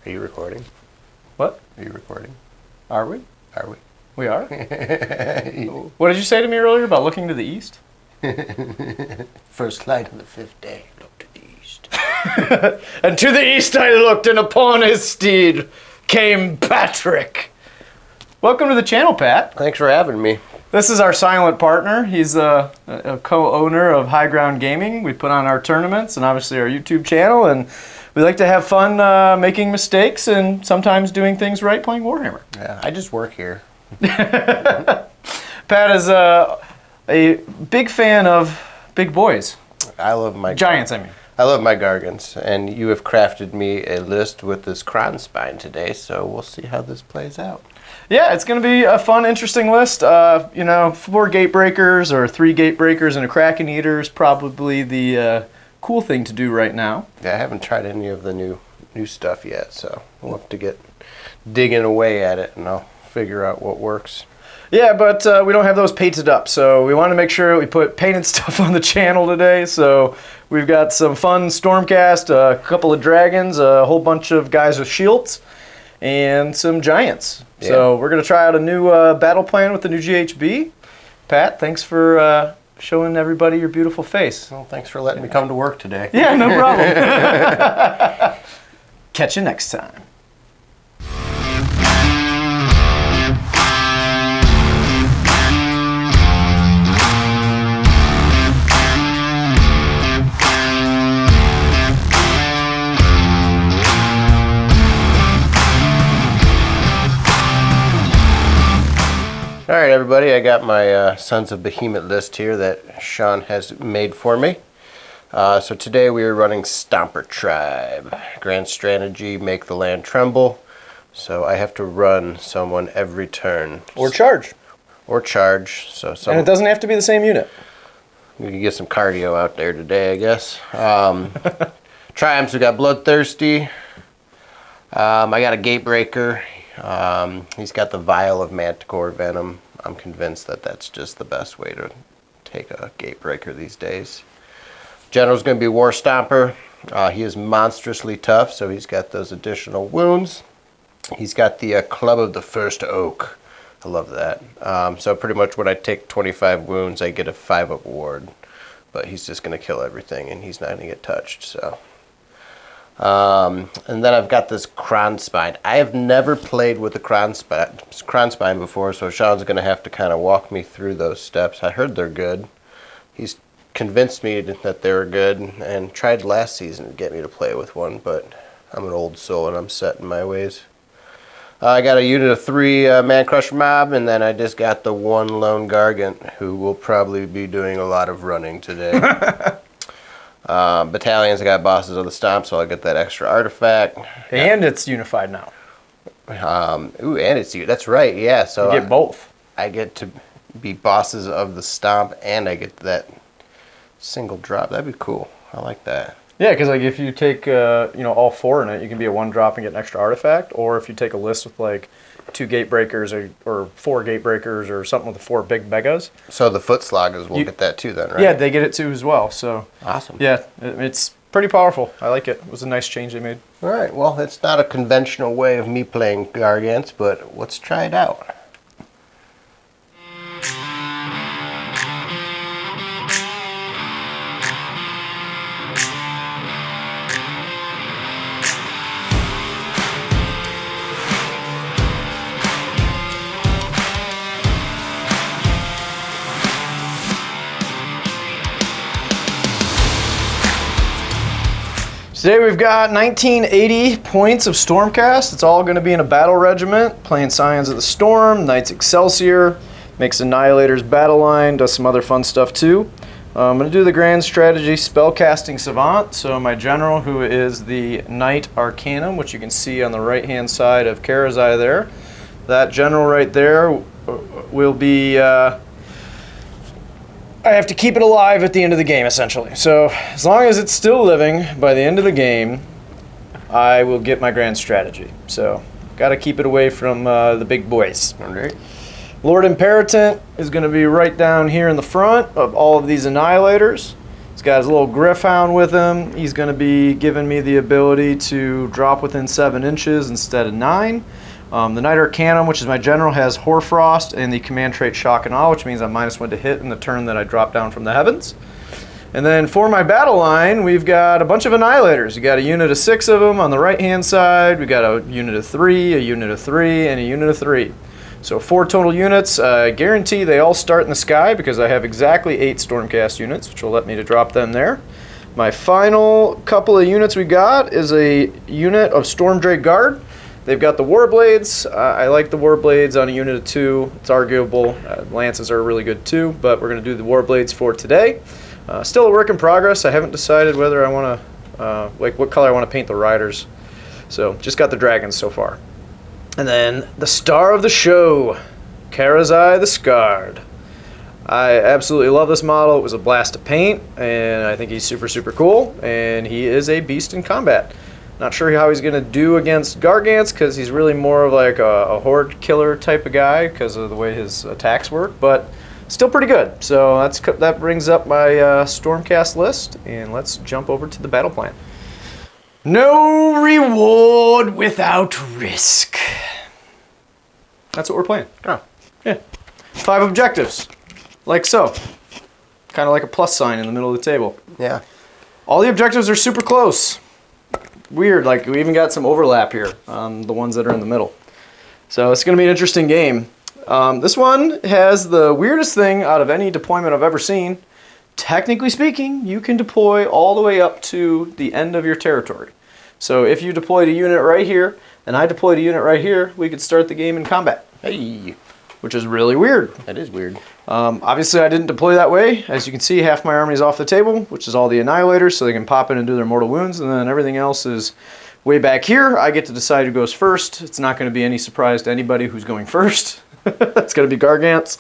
Are you recording? What? Are you recording? Are we? Are we? We are? What did you say to me earlier about looking to the east? First light on the fifth day, look to the east. And to the east I looked, and upon his steed came Patrick. Welcome to the channel, Pat. Thanks for having me. This is our silent partner. He's a co-owner of High Ground Gaming. We put on our tournaments and obviously our YouTube channel, and we like to have fun making mistakes and sometimes doing things right playing Warhammer. Yeah, I just work here. Pat is a big fan of big boys. I love my Giants, I mean. I love my Gargants, and you have crafted me a list with this Kron spine today, so we'll see how this plays out. Yeah, it's going to be a fun, interesting list. 4 Gatebreakers or 3 Gatebreakers and a Kraken Eater is probably the cool thing to do right now. Yeah, I haven't tried any of the new stuff yet, so we'll have to get digging away at it, and I'll figure out what works. Yeah, but we don't have those painted up, so we want to make sure we put painted stuff on the channel today. So we've got some fun Stormcast, a couple of dragons, a whole bunch of guys with shields, and some giants. Yeah. So we're going to try out a new battle plan with the new GHB. Pat, thanks for showing everybody your beautiful face. Well, thanks for letting me come to work today. Yeah, no problem. Catch you next time. All right, everybody, I got my Sons of Behemoth list here that Sean has made for me. So today we are running Stomper Tribe. Grand strategy, make the land tremble. So I have to run someone every turn. Or charge. Or charge. And it doesn't have to be the same unit. We can get some cardio out there today, I guess. Triumphs, we got Bloodthirsty. I got a Gatebreaker. He's got the vial of Manticore Venom. I'm convinced that that's just the best way to take a Gatebreaker these days. General's going to be War Stomper. He is monstrously tough, so he's got those additional wounds. He's got the Club of the First Oak. I love that. So pretty much when I take 25 wounds, I get a 5-up ward. But he's just going to kill everything, and he's not going to get touched, so... and then I've got this Kron Spine. I have never played with the Kron Spine before, so Sean's going to have to kind of walk me through those steps. I heard they're good. He's convinced me that they were good and tried last season to get me to play with one, but I'm an old soul and I'm set in my ways. I got a unit of 3 Man Crusher Mob, and then I just got the 1 Lone Gargant, who will probably be doing a lot of running today. Battalions, I got bosses of the Stomps, so I'll get that extra artifact. And it's unified now. And it's that's right, yeah. So you get both. I get to be bosses of the Stomp, and I get that single drop. That'd be cool. I like that. Yeah, because like if you take all 4 in it, you can be a 1 drop and get an extra artifact. Or if you take a list with like 2 Gatebreakers or 4 Gatebreakers or something with the 4 big megas. So the Foot Sloggers will get that too then, right? Yeah, they get it too as well. So awesome. Yeah, it's pretty powerful. I like it. It was a nice change they made. All right, well, it's not a conventional way of me playing Gargants, but let's try it out. Today we've got 1980 points of Stormcast. It's all going to be in a battle regiment, playing Scions of the Storm, Knights Excelsior, makes Annihilator's battle line, does some other fun stuff too. I'm going to do the grand strategy spellcasting savant. So my general, who is the Knight Arcanum, which you can see on the right hand side of Karazai there. That general right there will be... I have to keep it alive at the end of the game, essentially. So as long as it's still living by the end of the game, I will get my grand strategy. So got to keep it away from the big boys. All right. Lord Imperatant is going to be right down here in the front of all of these Annihilators. He's got his little Griffhound with him. He's going to be giving me the ability to drop within 7 inches instead of 9. The Knight Arcanum, which is my general, has Hoarfrost and the command trait Shock and Awe, which means I'm -1 to hit in the turn that I drop down from the heavens. And then for my battle line, we've got a bunch of Annihilators. You got a unit of 6 of them on the right-hand side. We got a unit of 3, a unit of 3, and a unit of 3. So 4 total units. I guarantee they all start in the sky because I have exactly 8 Stormcast units, which will let me to drop them there. My final couple of units we got is a unit of Stormdrake Guard. They've got the Warblades. I like the Warblades on a unit of 2. It's arguable. Lances are really good too, but we're going to do the Warblades for today. Still a work in progress. I haven't decided whether I want to, like what color I want to paint the riders. So just got the dragons so far. And then the star of the show, Karazai the Scarred. I absolutely love this model. It was a blast to paint, and I think he's super, super cool. And he is a beast in combat. Not sure how he's going to do against Gargants because he's really more of like a horde killer type of guy because of the way his attacks work, but still pretty good. So that brings up my Stormcast list, and let's jump over to the battle plan. No reward without risk. That's what we're playing. Oh. Yeah. 5 objectives. Like so. Kind of like a plus sign in the middle of the table. Yeah. All the objectives are super close. Weird, like we even got some overlap here on the ones that are in the middle. So it's going to be an interesting game. This one has the weirdest thing out of any deployment I've ever seen. Technically speaking, you can deploy all the way up to the end of your territory. So if you deployed a unit right here, and I deployed a unit right here, we could start the game in combat. Hey. Which is really weird. That is weird. Obviously, I didn't deploy that way. As you can see, half my army is off the table, which is all the Annihilators, so they can pop in and do their mortal wounds, and then everything else is way back here. I get to decide who goes first. It's not going to be any surprise to anybody who's going first. It's going to be Gargants.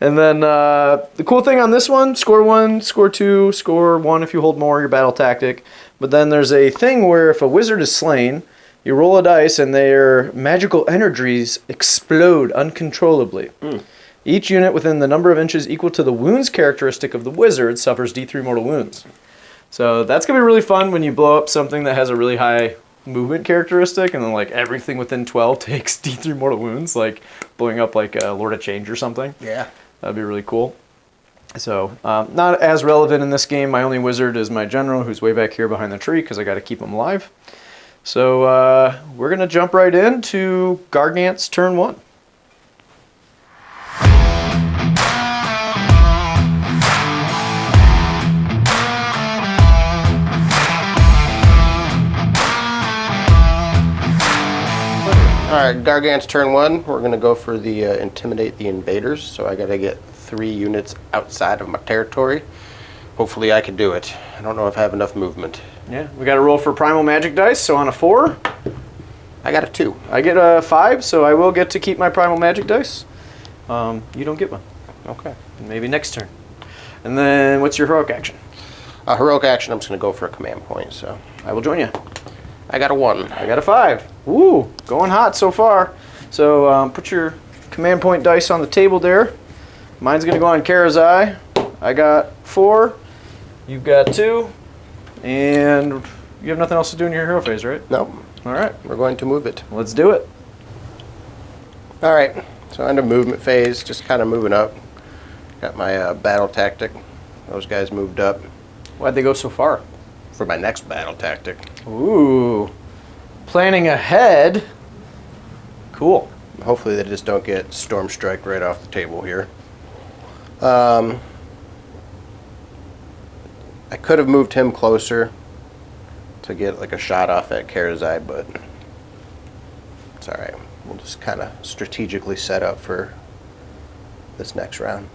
And then the cool thing on this one, score 1, score 2, score 1 if you hold more, your battle tactic. But then there's a thing where if a wizard is slain, you roll a dice and their magical energies explode uncontrollably. Each unit within the number of inches equal to the wounds characteristic of the wizard suffers D3 mortal wounds. So that's going to be really fun when you blow up something that has a really high movement characteristic and then like everything within 12 takes D3 mortal wounds, like blowing up like a Lord of Change or something. Yeah. That'd be really cool. So not as relevant in this game. My only wizard is my general who's way back here behind the tree because I got to keep him alive. So we're going to jump right into Gargant's turn 1. Alright, Gargant's turn 1. We're going to go for the Intimidate the Invaders. So I got to get 3 units outside of my territory. Hopefully I can do it. I don't know if I have enough movement. Yeah, we got to roll for Primal Magic dice. So on a 4, I got a 2. I get a 5, so I will get to keep my Primal Magic dice. You don't get one. Okay. Maybe next turn. And then what's your heroic action? Heroic action, I'm just going to go for a command point. So I will join you. I got a 1. I got a 5. Woo, going hot so far. So put your command point dice on the table there. Mine's going to go on Karazai. I got 4. You've got 2. And you have nothing else to do in your hero phase, right? Nope. All right. We're going to move it. Let's do it. All right. So end of movement phase, just kind of moving up. Got my battle tactic. Those guys moved up Why'd they go so far? for my next battle tactic. Ooh. Planning ahead. Cool. Hopefully they just don't get Storm Strike right off the table here. I could have moved him closer to get like a shot off at Karazai, but it's alright. We'll just kind of strategically set up for this next round.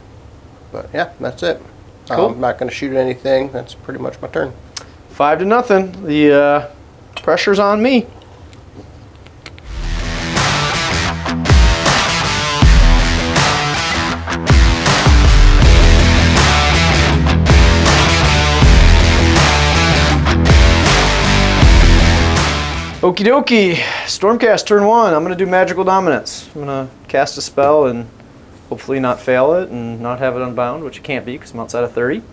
But yeah, that's it. Cool. I'm not going to shoot at anything. That's pretty much my turn. 5-0. The pressure's on me. Okie dokie. Stormcast turn 1. I'm going to do Magical Dominance. I'm going to cast a spell and hopefully not fail it and not have it unbound, which it can't be because I'm outside of 30.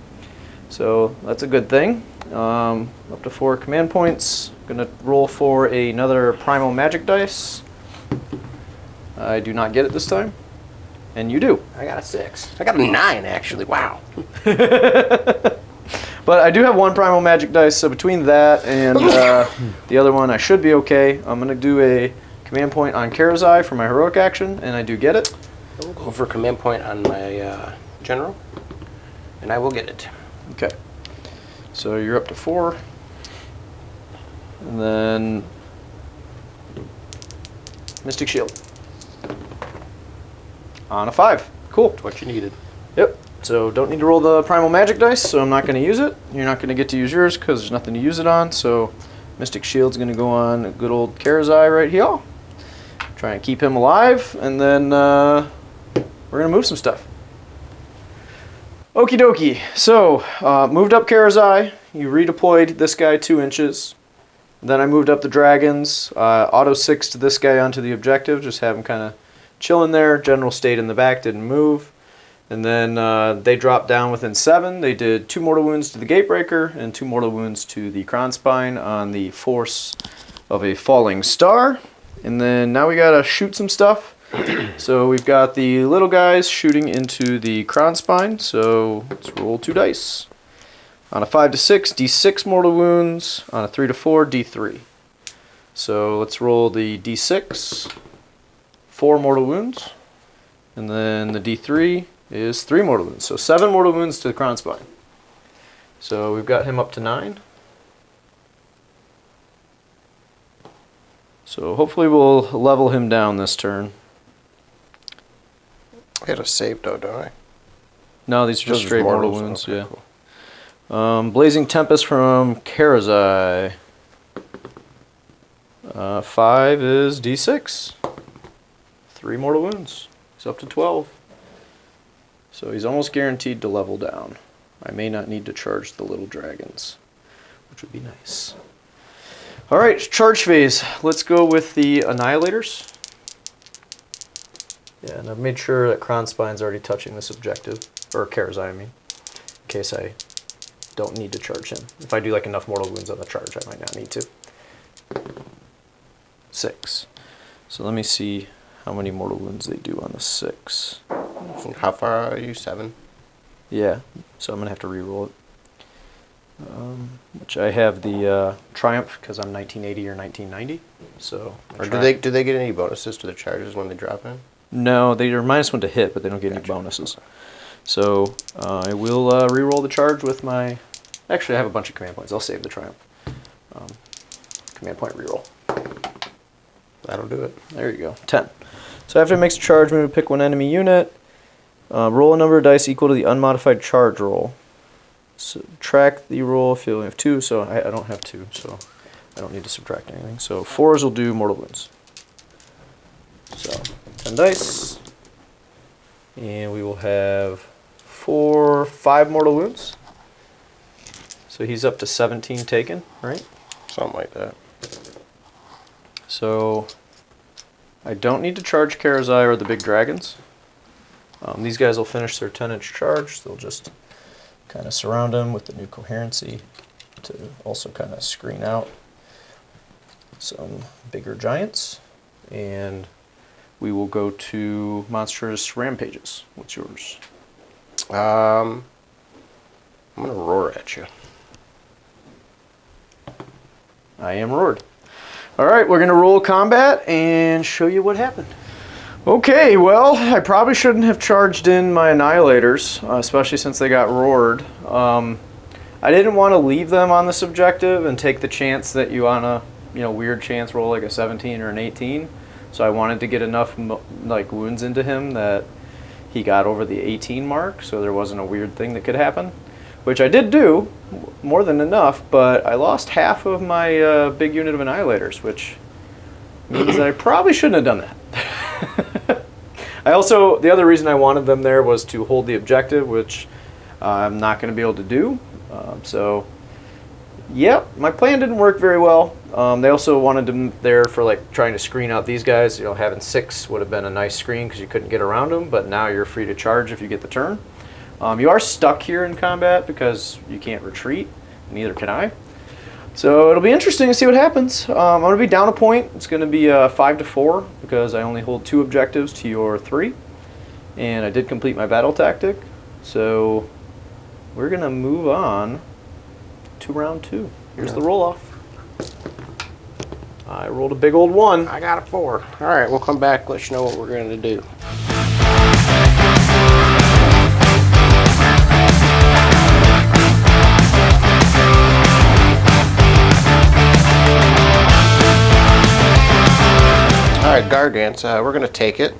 So that's a good thing. Up to 4 command points. Gonna roll for another primal magic dice. I do not get it this time. And you do. I got a 6. I got a 9, actually. Wow. But I do have 1 primal magic dice, so between that and the other one, I should be okay. I'm going to do a command point on Karazai for my heroic action, and I do get it. I will go for command point on my general, and I will get it. Okay. So you're up to 4. And then Mystic Shield. On a 5. Cool. That's what you needed. Yep. So don't need to roll the primal magic dice, so I'm not going to use it. You're not going to get to use yours because there's nothing to use it on. So Mystic Shield's going to go on good old Karazai right here. Try and keep him alive, and then we're going to move some stuff. Okie dokie. So moved up Karazai. You redeployed this guy 2 inches. Then I moved up the dragons. Auto 6 to this guy onto the objective. Just have him kind of chilling there. General stayed in the back, didn't move. And then they dropped down within 7. They did 2 mortal wounds to the Gatebreaker and 2 mortal wounds to the Crown Spine on the force of a falling star. And then now we gotta shoot some stuff. So we've got the little guys shooting into the Crown Spine. So let's roll 2 dice. On a 5 to 6, D6 mortal wounds. On a 3 to 4, D3. So let's roll the D6. 4 mortal wounds. And then the D3 is 3 mortal wounds. So 7 mortal wounds to the Crown Spine. So we've got him up to 9. So hopefully we'll level him down this turn. I got a save though, don't I? No, these are just straight mortal wounds. Okay, yeah. Cool. Blazing Tempest from Karazai. 5 is D6. 3 mortal wounds. He's up to 12. So he's almost guaranteed to level down. I may not need to charge the little dragons, which would be nice. All right, charge phase. Let's go with the Annihilators. Yeah, and I've made sure that Crown Spine's already touching this objective, or Karazai, I mean, in case I don't need to charge him. If I do like enough mortal wounds on the charge, I might not need to. 6. So let me see how many mortal wounds they do on the 6. How far are you? 7? Yeah, so I'm going to have to re-roll it. Which I have the Triumph because I'm 1980 or 1990. So. Or do they get any bonuses to the charges when they drop in? No, they are -1 to hit, but they don't get any bonuses. So I will re-roll the charge with my... Actually, I have a bunch of command points. I'll save the Triumph. Command point re-roll. That'll do it. There you go. 10. So after it makes a charge move, pick 1 enemy unit. Roll a number of dice equal to the unmodified charge roll. Subtract the roll if you only have 2, so I don't have 2, so I don't need to subtract anything. So 4s will do mortal wounds. So 10 dice. And we will have 5 mortal wounds. So he's up to 17 taken, right? Something like that. So I don't need to charge Karazai or the big dragons. These guys will finish their 10-inch charge. They'll just kind of surround him with the new coherency to also kind of screen out some bigger giants. And we will go to monstrous rampages. What's yours? I'm gonna roar at you. I am roared. All right, we're gonna roll combat and show you what happened. Okay, well, I probably shouldn't have charged in my Annihilators, especially since they got roared. I didn't want to leave them on this objective and take the chance that you on a weird chance roll like a 17 or an 18. So I wanted to get enough like wounds into him that he got over the 18 mark, so there wasn't a weird thing that could happen, which I did do, more than enough, but I lost half of my big unit of Annihilators, which means that I probably shouldn't have done that. The other reason I wanted them there was to hold the objective, which I'm not going to be able to do. Yep, my plan didn't work very well. They also wanted them there for like trying to screen out these guys. Having 6 would have been a nice screen because you couldn't get around them, but now you're free to charge if you get the turn. You are stuck here in combat because you can't retreat. Neither can I. So it'll be interesting to see what happens. I'm going to be down a point. It's going to be 5-4 because I only hold 2 objectives to your 3. And I did complete my battle tactic. So we're going to move on to round 2. Here's the roll-off. I rolled a big old 1. I got a 4. All right, we'll come back, let you know what we're going to do. All right, Gargants, we're going to take it.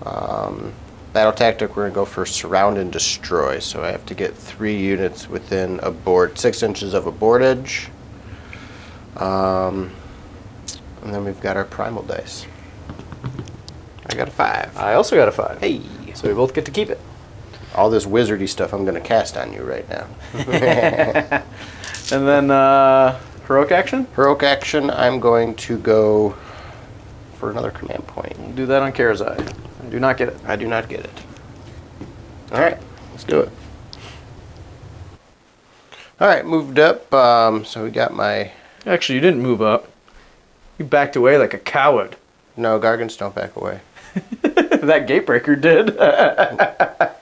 Battle tactic, we're going to go for surround and destroy. So I have to get 3 units within a board, 6 inches of a board edge. And then we've got our primal dice. I got a 5. I also got a 5. Hey. So we both get to keep it. All this wizardy stuff I'm going to cast on you right now. And then heroic action? Heroic action, I'm going to go for another command point. We'll do that on Karazai. I do not get it. I do not get it. All right, let's do it. All right, moved up. So we got my... Actually, you didn't move up. You backed away like a coward. No, Gargants don't back away. That gatebreaker did.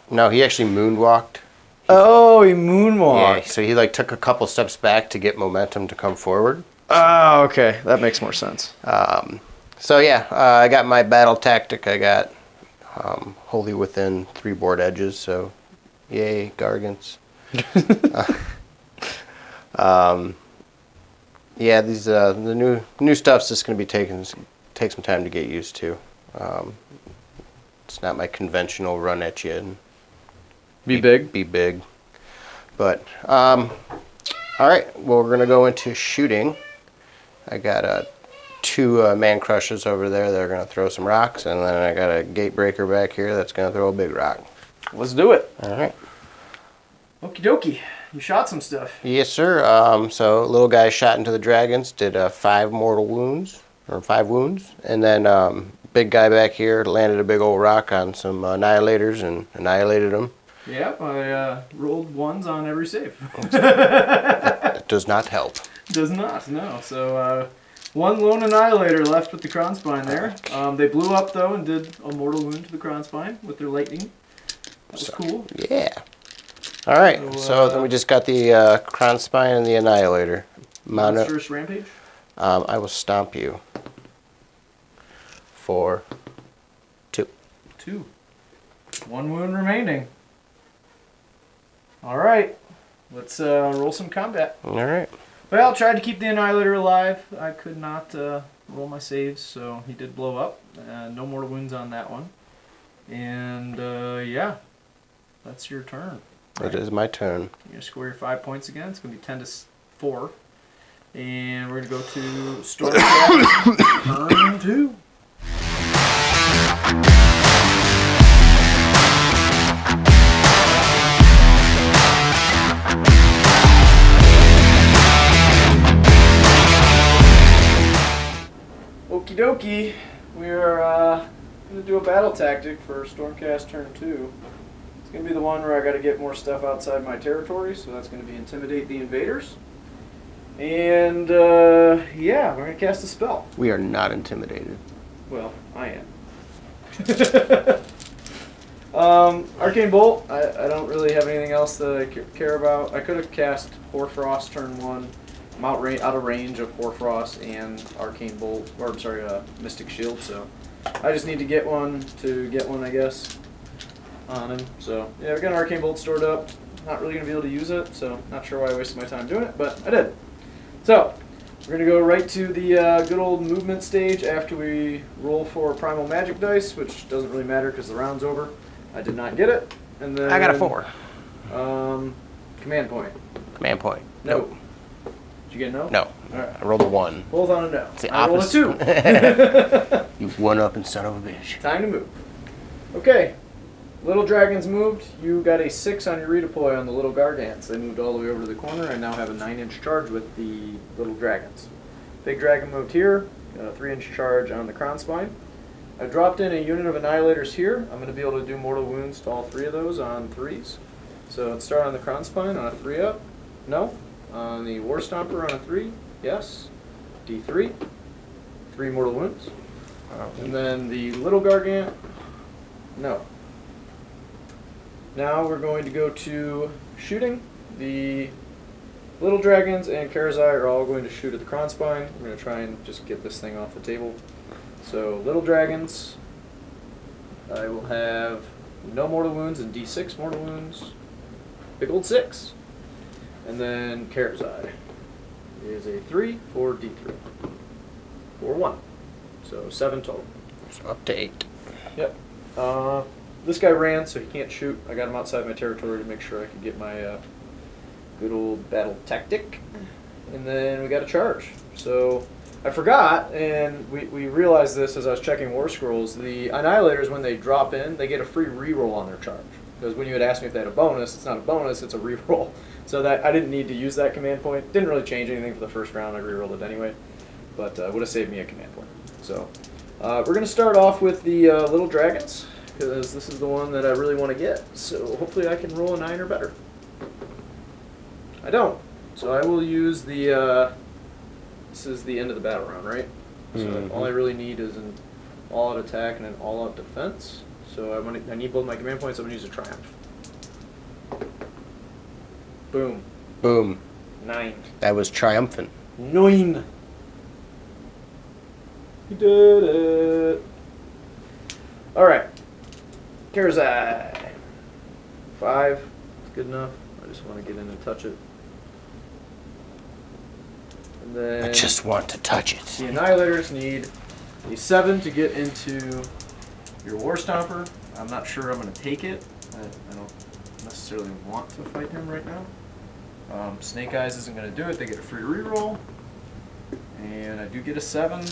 No, he actually moonwalked. Oh, he moonwalked. Yeah, so he like took a couple steps back to get momentum to come forward. Oh, okay. That makes more sense. So yeah, I got my battle tactic. I got wholly within 3 board edges. So, yay, Gargants. Yeah, these the new stuff's just gonna be take some time to get used to. It's not my conventional run at you and Be big. Be big. But all right, well we're gonna go into shooting. I got 2 man crushers over there that are gonna throw some rocks, and then I got a gatebreaker back here that's gonna throw a big rock. Let's do it. All right. Okie dokie. You shot some stuff. Yes, sir. So little guy shot into the dragons, did 5 mortal wounds, or 5 wounds, and then big guy back here landed a big old rock on some annihilators and annihilated them. Yep, I rolled 1s on every save. That does not help. Does not, no. So 1 lone annihilator left with the crown spine there. They blew up though and did a mortal wound to the crown spine with their lightning. That was cool. Yeah. All right, so then we just got the crown spine and the annihilator. Monstrous rampage? I will stomp you for 2. 2. 1 wound remaining. All right, let's roll some combat. All right. Well, I tried to keep the annihilator alive. I could not roll my saves, so he did blow up. No mortal wounds on that one. And yeah, that's your turn. It is my turn. You're going to score your 5 points again. It's going to be 10-4. And we're going to go to Stormcast turn 2. Okie dokie. We're going to do a battle tactic for Stormcast turn 2. It's going to be the one where I got to get more stuff outside my territory, so that's going to be Intimidate the Invaders. And, yeah, we're going to cast a spell. We are not intimidated. Well, I am. Arcane Bolt, I don't really have anything else that I care about. I could have cast Hoarfrost turn 1. I'm out of range of Hoarfrost and Arcane Bolt, or I'm sorry, Mystic Shield, so I just need to get one, I guess, on him. So, yeah, we got an Arcane Bolt stored up. Not really going to be able to use it, so not sure why I wasted my time doing it, but I did. So, we're going to go right to the good old movement stage after we roll for Primal Magic Dice, which doesn't really matter because the round's over. I did not get it. And then I got a 4. Command point. Command point. No. Nope. Did you get a no? No. All right. I rolled a 1. Both on a no. It's the I rolled a opposite. 2. You one up and son of a bitch. Time to move. Okay. Little dragons moved. You got a 6 on your redeploy on the little Gargants. They moved all the way over to the corner and now have a 9-inch charge with the little dragons. Big dragon moved here. Got a 3-inch charge on the crown spine. I dropped in a unit of Annihilators here. I'm going to be able to do mortal wounds to all 3 of those on 3s. So let's start on the Crown Spine on a 3-up. No. On the War Stomper on a 3. Yes. D3. 3 mortal wounds. And then the Little Gargant. No. Now we're going to go to shooting. The Little Dragons and Karazai are all going to shoot at the Crown Spine. I'm going to try and just get this thing off the table. So Little Dragons, I will have no mortal wounds and D6 mortal wounds. Big old 6. And then Karazai is a 3 for D3. 4-1. So 7 total. So up to 8. Yep. This guy ran, so he can't shoot. I got him outside my territory to make sure I could get my good old battle tactic. And then we got a charge. So I forgot, and we realized this as I was checking War Scrolls. The Annihilators, when they drop in, they get a free reroll on their charge. Because when you had asked me if they had a bonus, it's not a bonus, it's a reroll. So that I didn't need to use that command point. Didn't really change anything for the first round. I rerolled it anyway. But would have saved me a command point. So we're going to start off with the Little Dragons, because this is the one that I really want to get. So hopefully I can roll a 9 or better. I don't. So I will use the, this is the end of the battle round, right? So all I really need is an all-out attack and an all-out defense. So I need both my command points. I'm going to use a Triumph. Boom. Boom. 9. That was triumphant. 9. You did it. All right. Karazai. 5. It's good enough. I just want to get in and touch it. And then I just want to touch it. the Annihilators need a 7 to get into your War Stomper. I'm not sure I'm going to take it. I don't necessarily want to fight him right now. Snake Eyes isn't going to do it. They get a free reroll. And I do get a 7.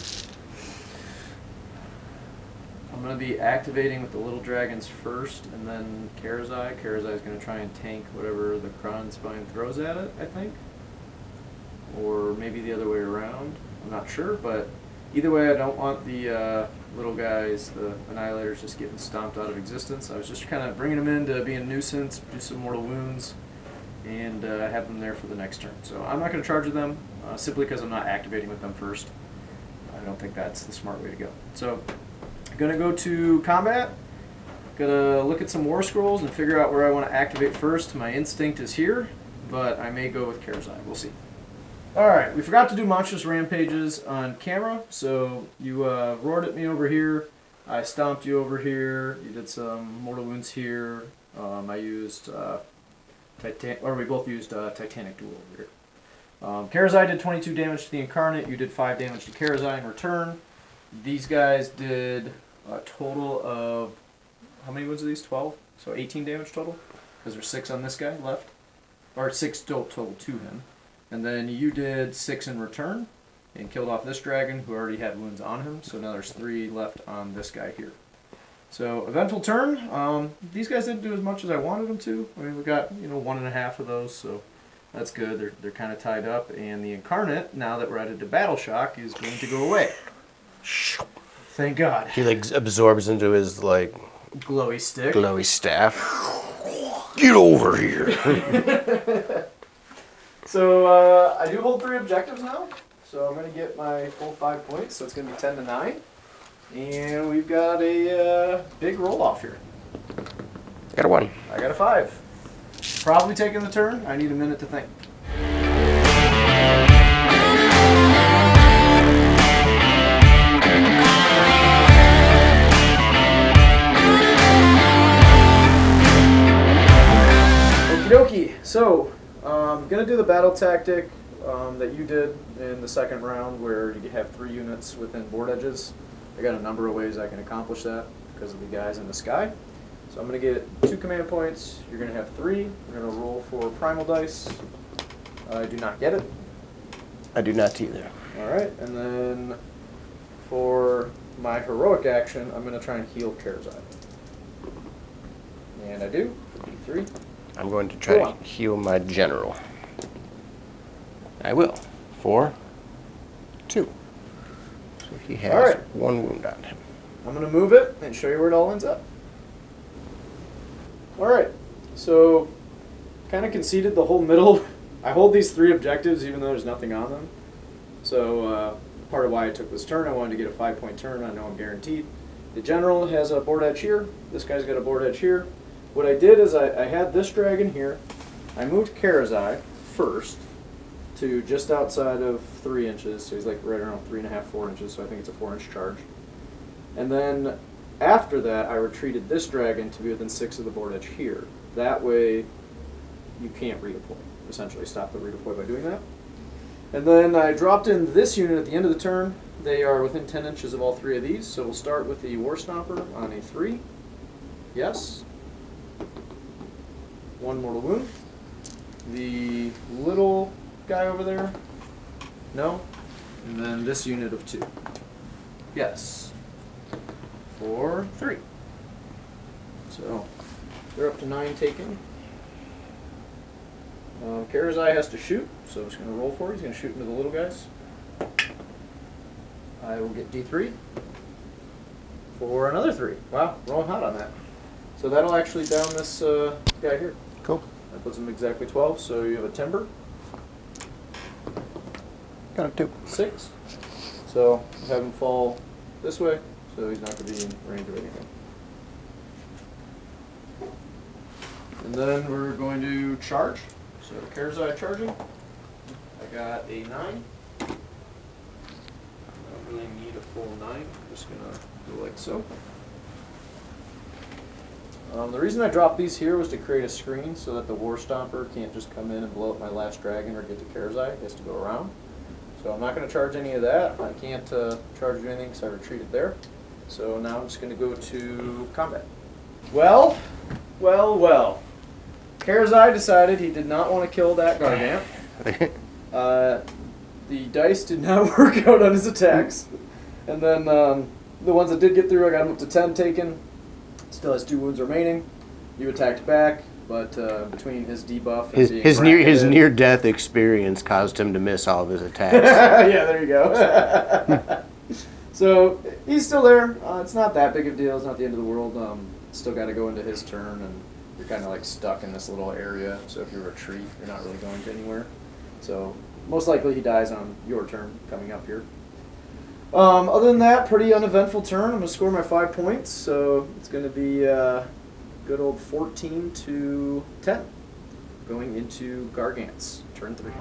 I'm going to be activating with the Little Dragons first, and then Karazai. Karazai is going to try and tank whatever the Crown Spine throws at it, I think. Or maybe the other way around. I'm not sure, but either way, I don't want the little guys, the Annihilators, just getting stomped out of existence. I was just kind of bringing them in to be a nuisance, do some mortal wounds, and have them there for the next turn. So I'm not going to charge with them, simply because I'm not activating with them first. I don't think that's the smart way to go. So gonna go to combat. Gonna look at some War Scrolls and figure out where I want to activate first. My instinct is here, but I may go with Karazai. We'll see. Alright, we forgot to do Monstrous Rampages on camera, so you roared at me over here. I stomped you over here. You did some mortal wounds here. I used we both used Titanic Duel over here. Karazai did 22 damage to the Incarnate. You did 5 damage to Karazai in return. These guys did a total of, how many wounds are these? 12? So 18 damage total? Because there's 6 on this guy left. Or 6 total to him. And then you did 6 in return and killed off this dragon who already had wounds on him. So now there's 3 left on this guy here. So eventful turn. These guys didn't do as much as I wanted them to. I mean, we got 1.5 of those, so that's good. They're kind of tied up. And the Incarnate, now that we're added to Battle Shock, is going to go away. Thank God. He absorbs into his glowy stick. Glowy staff. Get over here. So I do hold 3 objectives now. So I'm going to get my full 5 points. So it's going to be 10 to 9. And we've got a big roll off here. Got a 1. I got a 5. Probably taking the turn. I need a minute to think. Okie dokie. So I'm going to do the battle tactic that you did in the second round where you have 3 units within board edges. I got a number of ways I can accomplish that because of the guys in the sky. So I'm going to get 2 command points. You're going to have 3. We're going to roll for primal dice. I do not get it. I do not either. Alright, and then for my heroic action, I'm going to try and heal Karazai. And I do, for D3. I'm going to try to heal my general. I will. 4, 2. So he has 1 wound on him. I'm going to move it and show you where it all ends up. Alright, so kind of conceded the whole middle. I hold these 3 objectives even though there's nothing on them. So part of why I took this turn, I wanted to get a 5-point turn. I know I'm guaranteed. The general has a board edge here. This guy's got a board edge here. What I did is I had this dragon here. I moved Karazai first to just outside of 3 inches. So he's like right around 3.5, 4 inches. So I think it's a 4-inch charge. And then after that, I retreated this dragon to be within 6 of the board edge here. That way, you can't redeploy. Essentially, stop the redeploy by doing that. And then I dropped in this unit at the end of the turn. They are within 10 inches of all 3 of these. So we'll start with the War Stomper on a 3. Yes. 1 mortal wound. The little guy over there. No. And then this unit of 2. Yes. For 3. So they're up to 9 taken. Karazai has to shoot, so I'm just going to roll for it. He's going to shoot into the little guys. I will get D3 for another 3. Wow, rolling hot on that. So that'll actually down this guy here. Cool. That puts him exactly 12, so you have a timber. Got a 2. 6. So have him fall this way, so he's not going to be in range of anything. And then we're going to charge. So Karazai charging. I got a 9. I don't really need a full 9. I'm just going to go like so. The reason I dropped these here was to create a screen so that the War Stomper can't just come in and blow up my last dragon or get to Karazai. He has to go around. So I'm not going to charge any of that. I can't charge anything because I retreated there. So now I'm just going to go to combat. Well. Karazai decided he did not want to kill that Gargant. The dice did not work out on his attacks. And then the ones that did get through, I got him up to 10 taken. Still has 2 wounds remaining. You attacked back, but between his debuff and his near-death experience caused him to miss all of his attacks. Yeah, there you go. So he's still there. It's not that big of a deal. It's not the end of the world. Still got to go into his turn, and you're kind of like stuck in this little area. So if you retreat, you're not really going to anywhere. So most likely he dies on your turn coming up here. Other than that, pretty uneventful turn. I'm going to score my 5 points. So it's going to be good old 14 to 10 going into Gargant's turn 3.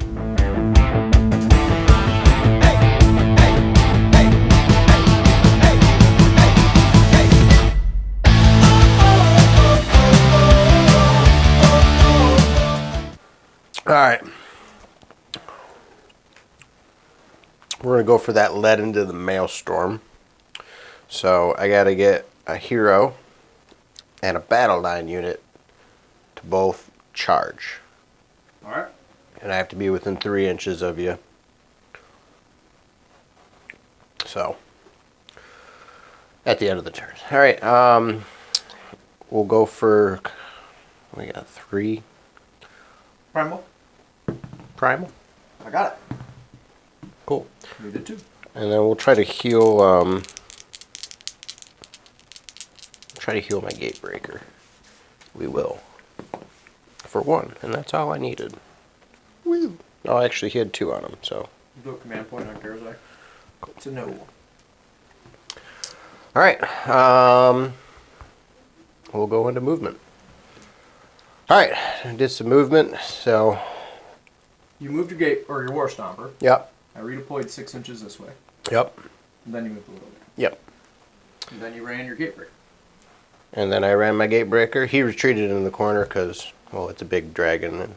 Alright. We're going to go for that lead into the Maelstrom. So I got to get a hero and a battle line unit to both charge. Alright. And I have to be within 3 inches of you. So, at the end of the turn. Alright, we'll go for, we got 3. Primal? I got it. Cool. You did too. And then we'll try to heal, my Gatebreaker. We will. For 1, and that's all I needed. Woo! Oh, actually, he had 2 on him, so. Do a command point on Karazai. It's a no. Alright, we'll go into movement. Alright, I did some movement, so. You moved your gate or your War Stomper. Yep. I redeployed 6 inches this way. Yep. And then you moved a little bit. Yep. And then you ran your Gatebreaker. And then I ran my Gatebreaker. He retreated in the corner because, well, it's a big dragon. And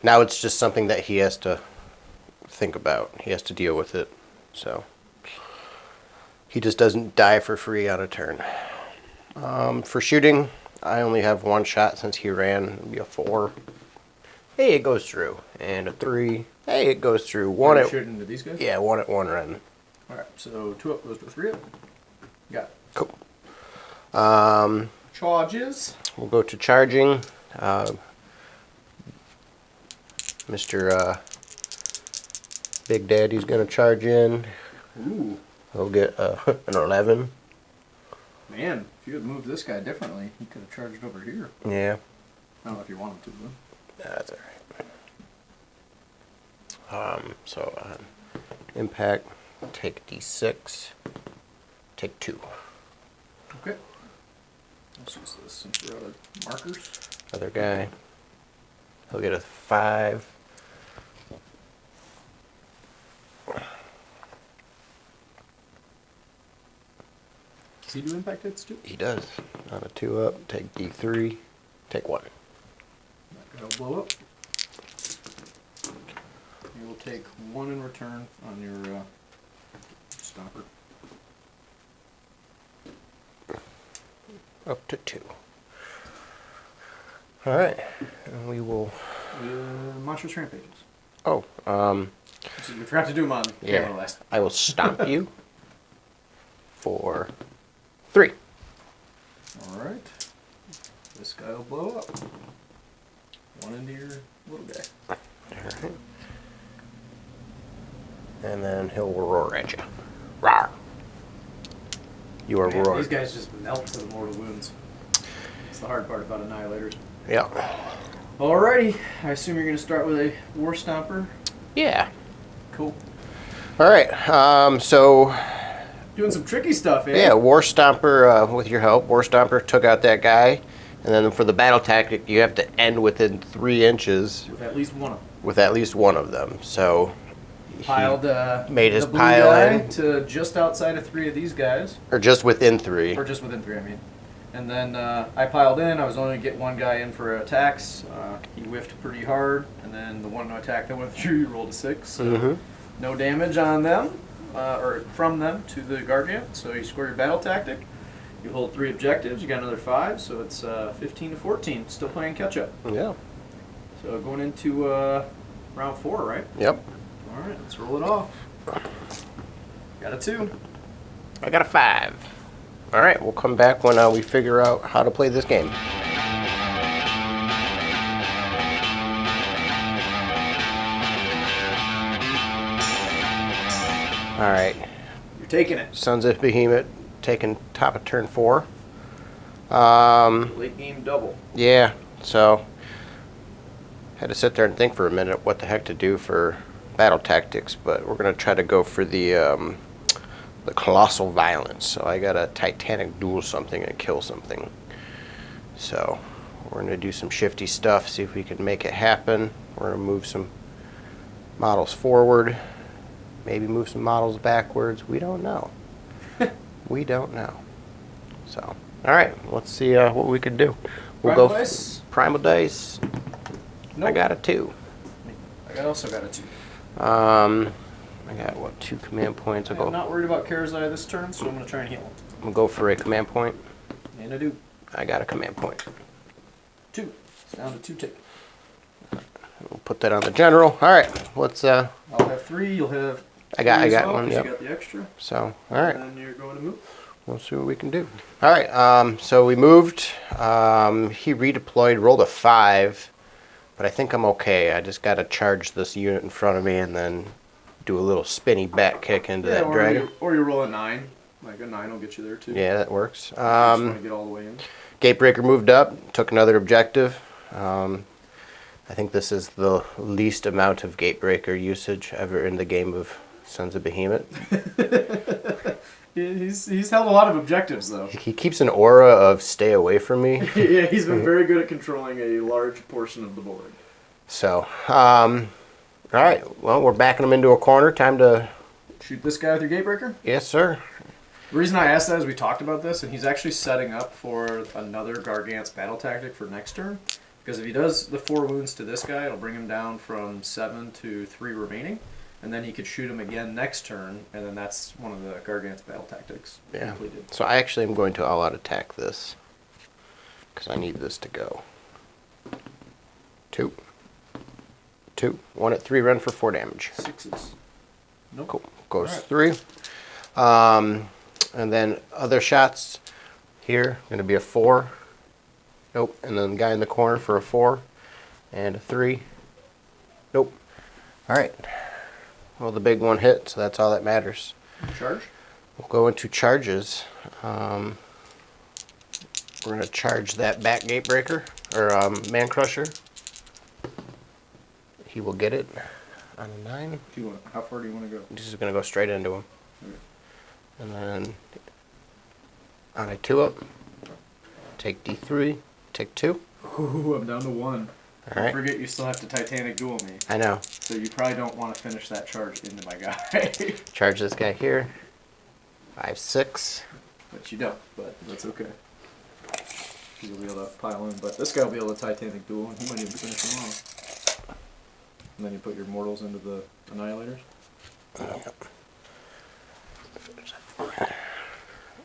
now it's just something that he has to think about. He has to deal with it. So he just doesn't die for free on a turn. For shooting, I only have 1 shot since he ran. It'll be a 4. Hey, it goes through. And a 3. Hey, it goes through. 1 at shooting into these guys? Yeah, 1 at 1 run. Alright, so 2 up goes to 3 up. Got it. Cool. Charges. We'll go to charging. Mr. Big Daddy's going to charge in. Ooh. He'll get an 11. Man, if you had moved this guy differently, he could have charged over here. Yeah. I don't know if you wanted to, though. That's alright. So on impact, take D6, take 2. Okay. Let's use this since we're out of markers. Other guy, he'll get a 5. Does he do impact hits too? He does. On a 2 up, take D3, take 1. That guy will blow up. You will take 1 in return on your stomper. Up to 2. Alright, and we will... Monstrous Rampages. Oh, We forgot to do them on camera last. I will stomp you for 3. Alright. This guy will blow up. 1 into your little guy. Alright. And then he'll roar at you. Rawr. You are roaring. These guys just melt to the mortal wounds. That's the hard part about Annihilators. Yeah. Alrighty. I assume you're going to start with a War Stomper. Yeah. Cool. Alright, so... Doing some tricky stuff, eh? Yeah, War Stomper, with your help, War Stomper took out that guy. And then for the battle tactic, you have to end within 3 inches With at least one of them. with at least one of them. So... Piled made his the blue pile guy in. to just outside of 3 of these guys. Or just within 3. Or just within 3, I mean. And then I piled in. I was only going to get 1 guy in for attacks. He whiffed pretty hard. And then the one attack that went through, you rolled a 6. So no damage on them, or from them to the Gargant. So you score your battle tactic. You hold 3 objectives. You got another 5. So it's 15 to 14. Still playing catch up. Yeah. So going into round 4, right? Yep. All right, let's roll it off. Got a 2. I got a 5. Alright, we'll come back when we figure out how to play this game. Alright, You're taking it. Sons of Behemoth taking top of turn 4. Late game double. Yeah, so had to sit there and think for a minute what the heck to do for battle tactics, but we're going to try to go for the colossal violence. So I got a titanic duel something and kill something. So we're going to do some shifty stuff, see if we can make it happen. We're going to move some models forward, maybe move some models backwards. We don't know. We don't know. So, alright, let's see what we can do. We'll Primal go dice? Primal dice. Nope. I got a 2. I also got a 2. I got, what, 2 command points. I'm not worried about Karazai this turn, so I'm going to try and heal him. I'm going to go for a command point. And I do. I got a command point. 2. It's down to 2 tick. We'll put that on the general. Alright, let's, I'll have 3, you'll have I got 3 as well, one, 'cause yep. You got the extra. So, alright. And then you're going to move. We'll see what we can do. Alright, so we moved. He redeployed, rolled a 5. But I think I'm okay. I just got to charge this unit in front of me and then do a little spinny back kick into that dragon. Or you roll a 9. Like a 9 will get you there too. Yeah, that works. Just want to get all the way in. Gatebreaker moved up, took another objective. I think this is the least amount of Gatebreaker usage ever in the game of Sons of Behemoth. He's held a lot of objectives though. He keeps an aura of stay away from me. Yeah, he's been very good at controlling a large portion of the board. So, alright, well, we're backing him into a corner. Time to... Shoot this guy with your Gatebreaker? Yes, sir. The reason I asked that is we talked about this, and he's actually setting up for another Gargant's battle tactic for next turn. Because if he does the 4 wounds to this guy, it'll bring him down from 7 to 3 remaining. And then he could shoot him again next turn, and then that's one of the Gargant's battle tactics completed. So I actually am going to all-out attack this. Because I need this to go. 2. 2. 1 at 3, run for 4 damage. 6s. Nope. Cool. Goes Alright. 3. And then other shots here, going to be a 4. Nope. And then the guy in the corner for a 4. And a 3. Nope. Alright. Well, the big one hit, so that's all that matters. Charge? We'll go into charges. We're going to charge that back Gatebreaker, or Man Crusher. He will get it on a 9. How far do you want to go? This is going to go straight into him. Okay. And then on a 2-up, take D3, take 2. Ooh, I'm down to 1. All right. Don't forget you still have to Titanic Duel me. I know. So you probably don't want to finish that charge into my guy. Charge this guy here. 5, 6. But you don't, but that's okay. You'll be able to pile in, but this guy will be able to Titanic Duel, and he might even finish him off. And then you put your mortals into the Annihilators. Yep.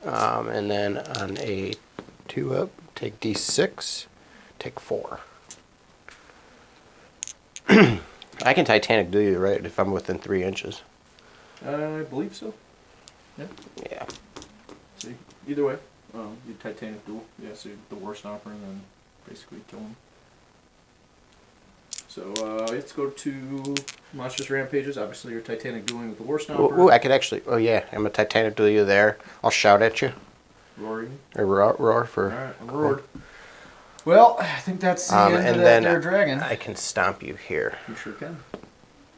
And then on a 2-up, take D6, take 4. I can Titanic Duel you, right, if I'm within 3 inches. I believe so. Yeah. Yeah. See, either way, you Titanic Duel. Yeah, so the War Stomper and then basically kill him. So let's go to Monstrous Rampages. Obviously, you're Titanic Dueling with the War Stomper. Ooh, I could actually. Oh yeah, I'm a Titanic Duel you there. I'll shout at you. Roaring. Or roar for. All right, I'm roared. Well, I think that's the end and of then that there dragon. I can stomp you here. You sure can.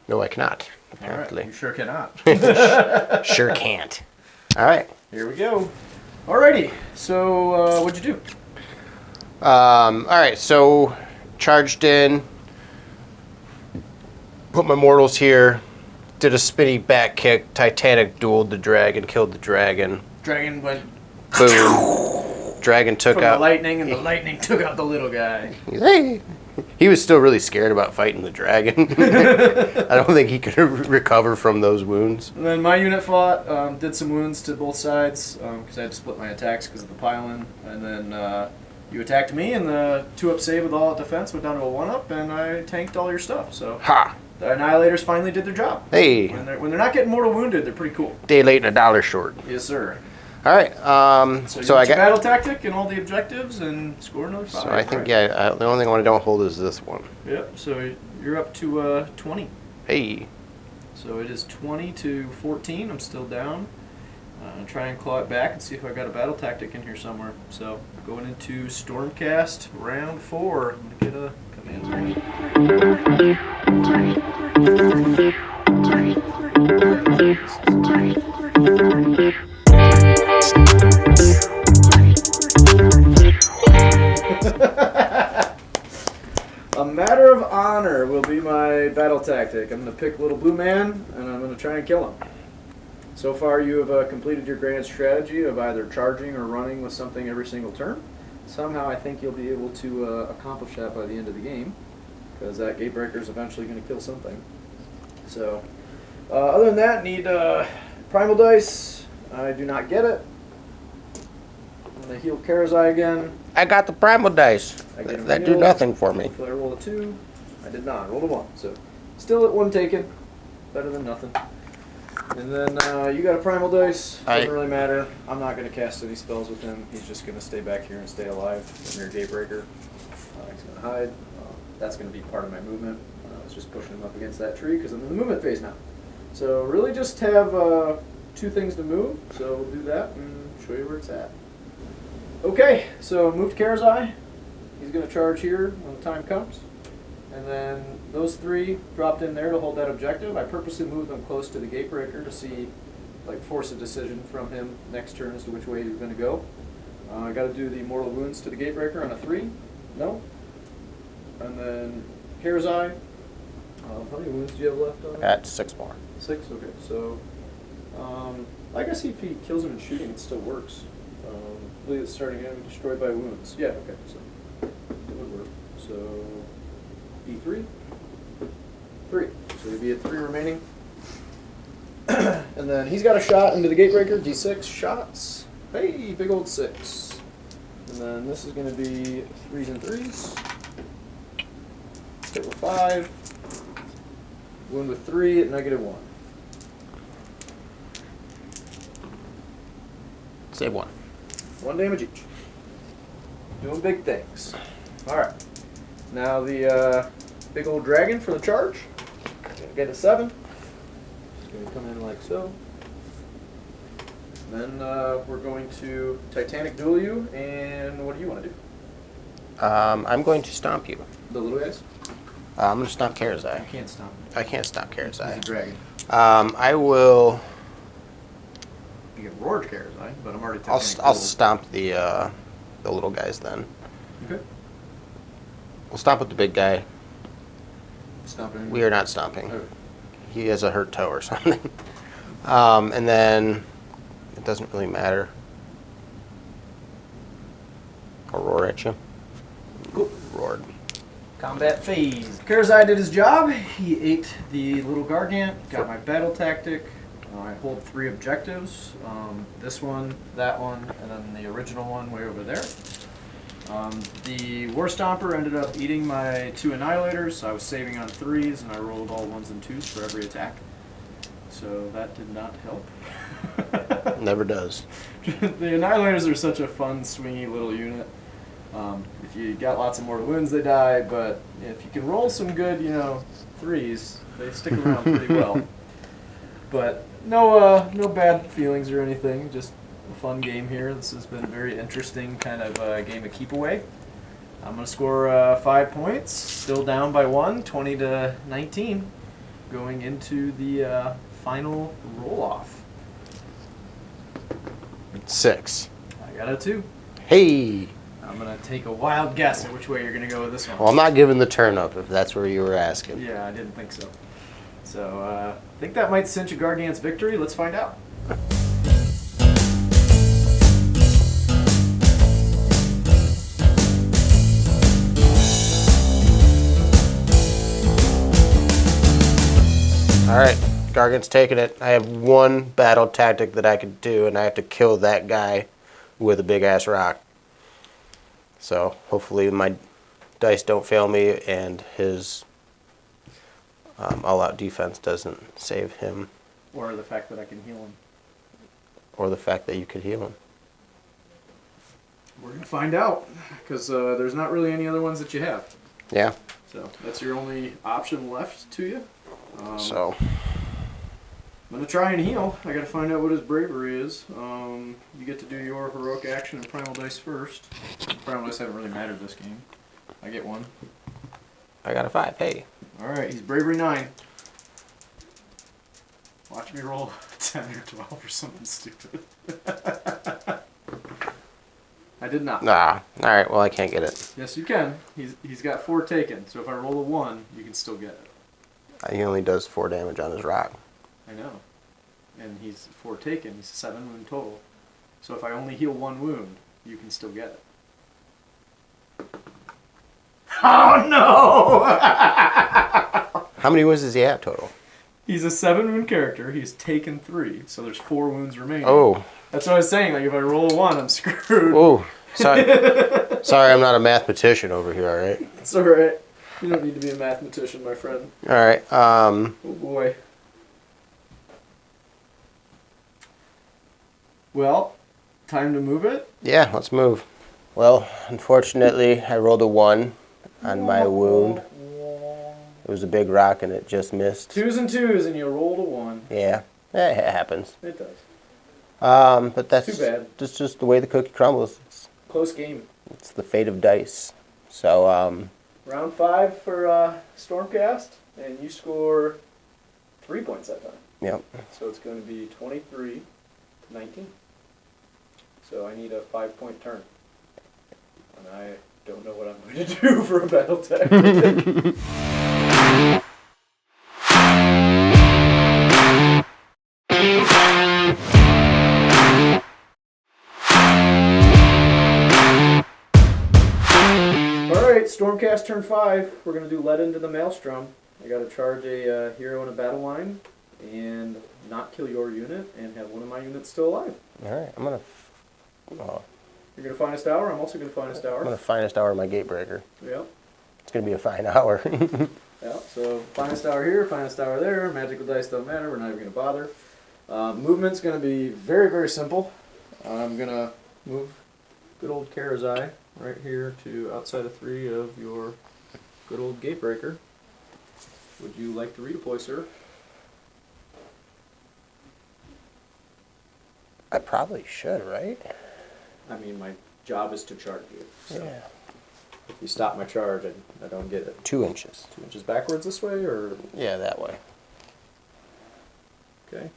No, I cannot. All Apparently. right, you sure cannot. Sure can't. All right. Here we go. Alrighty. So what'd you do? All right. So charged in. Put my mortals here. Did a spinny back kick. Titanic dueled the dragon. Killed the dragon. Dragon went Boom. Dragon took from out. the lightning, and the lightning took out the little guy. Hey. He was still really scared about fighting the dragon. I don't think he could recover from those wounds. And then my unit fought, did some wounds to both sides because I had to split my attacks because of the pile-in. And then you attacked me, and the 2-up save with all-out defense went down to a 1-up, and I tanked all your stuff. So Ha! the Annihilators finally did their job. Hey. When they're not getting mortal wounded, they're pretty cool. Day late and a dollar short. Yes, sir. All right. So I got battle tactic and all the objectives and score another 5. So I think the only one I don't hold is this one. Yep. So you're up to 20. Hey. So it is 20 to 14. I'm still down. Try and claw it back and see if I got a battle tactic in here somewhere. So going into Stormcast round 4. I'm gonna get a command screen. A matter of honor will be my battle tactic. I'm going to pick little blue man, and I'm going to try and kill him. So far, you have completed your grand strategy of either charging or running with something every single turn. Somehow, I think you'll be able to accomplish that by the end of the game, because that Gatebreaker is eventually going to kill something. So, other than that, need Primal Dice. I do not get it. I'm going to heal Karazai again. I got the primal dice. I get a That do heal. nothing for me. So I rolled a 2. I did not. I rolled a 1. So still at 1 taken. Better than nothing. And then you got a primal dice. Doesn't really matter. I'm not going to cast any spells with him. He's just going to stay back here and stay alive. From your Gatebreaker. He's going to hide. That's going to be part of my movement. I was just pushing him up against that tree because I'm in the movement phase now. So really just have 2 things to move. So we'll do that and show you where it's at. Okay, so move to Karazai. He's going to charge here when the time comes. And then those 3 dropped in there to hold that objective. I purposely moved them close to the Gatebreaker to see, force a decision from him next turn as to which way he's going to go. I got to do the mortal wounds to the Gatebreaker on a 3. No. And then Karazai. How many wounds do you have left on him? At 6 more. 6? Okay, so I guess if he kills him in shooting, it still works. I believe it's starting enemy destroyed by wounds. Yeah, okay, so it would work. So D3, 3. So he'd be at 3 remaining. And then he's got a shot into the Gatebreaker. D6 shots. Hey, big old 6. And then this is going to be 3s and 3s. Hit with 5. Wound with 3 at -1. Save 1. 1 damage each. Doing big things. Alright. Now the big old dragon for the charge. Gonna get a 7. It's going to come in like so. Then we're going to Titanic Duel you, and what do you want to do? I'm going to stomp you. The little guys? I'm going to stomp Karazai. You can't stomp him. I can't stomp He's a Karazai. dragon. I will. You can roar Karazai, but I'm already I'll Titanic I'll Duel. stomp the little guys then. Okay. We'll stomp with the big guy. Stomping. We are not stomping. Okay. He has a hurt toe or something. And then it doesn't really matter. I'll roar at you. Cool. Roared. Combat phase. Karazai did his job. He ate the little Gargant, got my battle tactic. I hold 3 objectives. This one, that one, and then the original one way over there. The War Stomper ended up eating my 2 Annihilators. I was saving on 3s, and I rolled all 1s and 2s for every attack. So that did not help. Never does. The Annihilators are such a fun, swingy little unit. If you got lots of mortal wounds, they die, but if you can roll some good, 3s, they stick around pretty well. But no bad feelings or anything, just a fun game here. This has been a very interesting kind of game of keep away. I'm going to score 5 points, still down by 1, 20 to 19, going into the final roll-off. 6. I got a 2. Hey! I'm going to take a wild guess at which way you're going to go with this one. Well, I'm not giving the turn up if that's where you were asking. Yeah, I didn't think so. So, I think that might cinch a Gargant's victory. Let's find out. Alright, Gargant's taking it. I have 1 battle tactic that I could do, and I have to kill that guy with a big-ass rock. So, hopefully my dice don't fail me, and his all-out defense doesn't save him. Or the fact that I can heal him. Or the fact that you could heal him. We're going to find out, because there's not really any other ones that you have. Yeah. So, that's your only option left to you. So, I'm going to try and heal. I got to find out what his bravery is. You get to do your heroic action and primal dice first. Primal dice haven't really mattered this game. I get 1. I got a 5. Hey. Alright, he's bravery 9. Watch me roll 10 or 12 or something stupid. I did not. Nah. Alright, well, I can't get it. Yes, you can. He's got 4 taken, so if I roll a 1, you can still get it. He only does 4 damage on his rock. I know. And he's 4 taken. He's 7 wound total. So if I only heal 1 wound, you can still get it. Oh no! How many wounds does he have total? He's a 7 wound character. He's taken 3, so there's 4 wounds remaining. Oh. That's what I was saying. Like if I roll a 1, I'm screwed. Oh. Sorry. Sorry, I'm not a mathematician over here, alright? It's alright. You don't need to be a mathematician, my friend. Alright, Oh boy. Well, time to move it? yeah, let's move. Well, unfortunately, I rolled a 1 on my wound. It was a big rock and it just missed. 2s and 2s and you rolled a 1. Yeah, it happens. It does. But that's Too bad. just the way the cookie crumbles. Close game. It's the fate of dice. So, Round 5 for Stormcast, and you score 3 points that time. yep. So it's going to be 23 to 19. So I need a 5-point turn. And I don't know what I'm going to do for a battle tactic. Alright, Stormcast turn 5. We're going to do Let Into the Maelstrom. I got to charge a hero in a battle line and not kill your unit and have one of my units still alive. Alright, I'm gonna. You're going to Finest Hour. I'm also going to Finest I'm Hour. gonna finest hour my gatebreaker. Yep. It's gonna be a fine hour. Yeah, so Finest Hour here, Finest Hour there. Magical dice don't matter. We're not even going to bother. Movement's going to be very, very simple. I'm going to move good old Karazai right here to outside of 3 of your good old Gatebreaker. Would you like to redeploy, sir? I probably should, right? I mean, my job is to charge you. So Yeah. if you stop my charge, I don't get it. 2 inches. 2 inches backwards this way, or Yeah, that way. okay.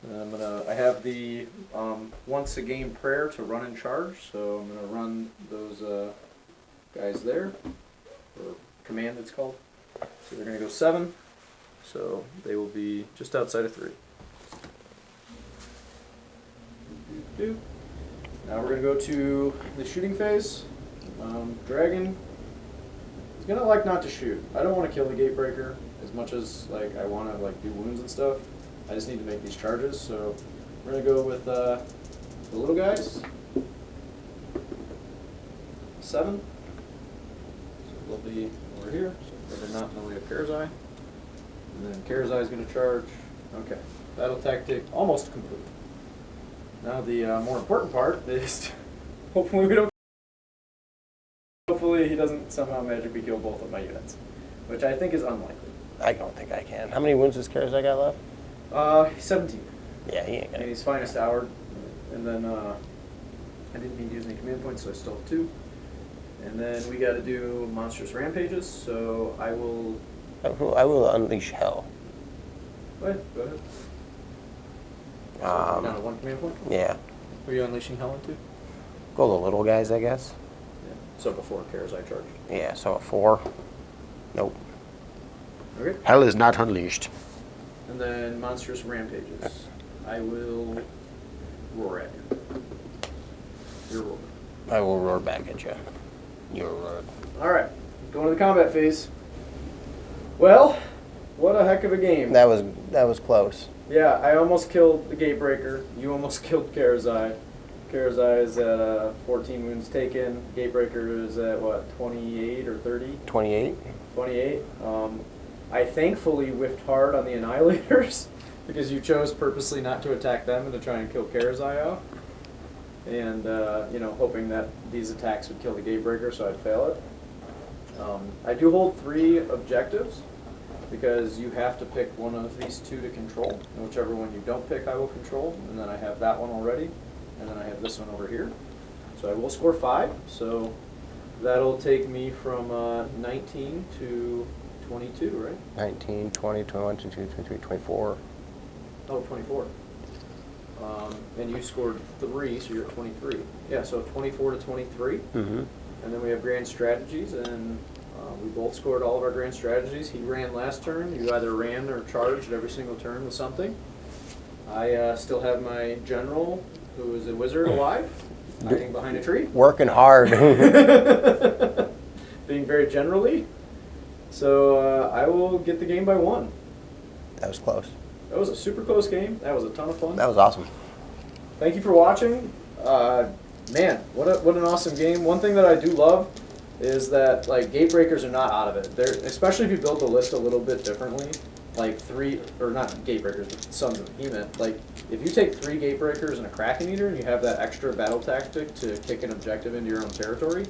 And I have the once a game prayer to run and charge, so I'm gonna run those guys there, or command it's called. So they're gonna go 7, so they will be just outside of 3. Now we're gonna go to the shooting phase. Dragon is gonna like not to shoot. I don't want to kill the Gatebreaker as much as like I want to like do wounds and stuff. I just need to make these charges, so we're gonna go with the little guys. 7. So they'll be over here, so they're not in the way of Karazai. And then Karazai is gonna charge. Okay, battle tactic almost complete. Now the more important part is hopefully we don't. Hopefully he doesn't somehow magically kill both of my units, which I think is unlikely. I don't think I can. How many wounds does Karazai got left? 17. Yeah, he ain't And gonna. he's finest hour. And then I didn't need to use any command points, so I still have 2. And then we got to do monstrous rampages. So I will. I will unleash hell. Go ahead. So down to 1 command point. Yeah. Were you unleashing hell into? Go the little guys, I guess. Yeah. So before Karazai charged. Yeah, so a 4. Nope. Okay. Hell is not unleashed. And then monstrous rampages. I will roar at you. You're roaring. I will roar back at you. You're roaring. All right, going to the combat phase. Well, what a heck of a game. That was close. Yeah, I almost killed the Gatebreaker. You almost killed Karazai. Karazai is at 14 wounds taken. Gatebreaker is at what, 28 or 30? 28. 28. I thankfully whiffed hard on the Annihilators because you chose purposely not to attack them and to try and kill Karazai off. And, hoping that these attacks would kill the Gatebreaker so I'd fail it. I do hold 3 objectives because you have to pick one of these 2 to control. And whichever one you don't pick, I will control. And then I have that one already. And then I have this one over here. So I will score 5. So that'll take me from 19 to 22, right? 19, 20, 21, 22, 23, 24. Oh, 24. And you scored 3, so you're at 23. Yeah, so 24 to 23. Mm-hmm. And then we have grand strategies, and we both scored all of our grand strategies. He ran last turn. You either ran or charged every single turn with something. I still have my general, who is a wizard, alive, hiding behind a tree. Working hard. Being very generally. So I will get the game by 1. That was close. That was a super close game. That was a ton of fun. That was awesome. Thank you for watching. Man, what an awesome game. One thing that I do love is that like Gatebreakers are not out of it. They're, especially if you build the list a little bit differently, like 3, or not Gatebreakers, but Sons of Behemoth. Like if you take 3 Gatebreakers and a Kraken Eater and you have that extra battle tactic to kick an objective into your own territory,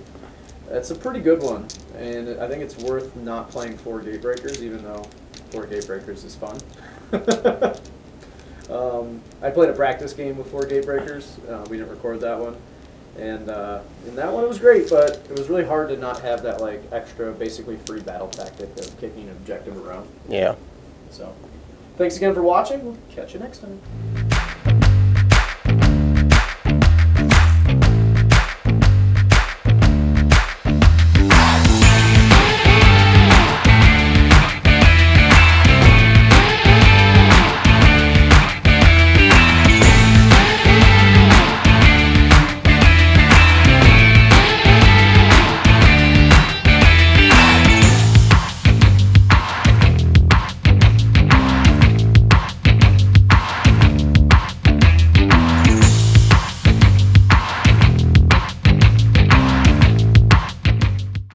that's a pretty good one. And I think it's worth not playing 4 Gatebreakers, even though 4 Gatebreakers is fun. I played a practice game with 4 Gatebreakers. We didn't record that one. And in that one it was great, but it was really hard to not have that like extra, basically free battle tactic of kicking an objective around. Yeah. So, thanks again for watching. We'll catch you next time.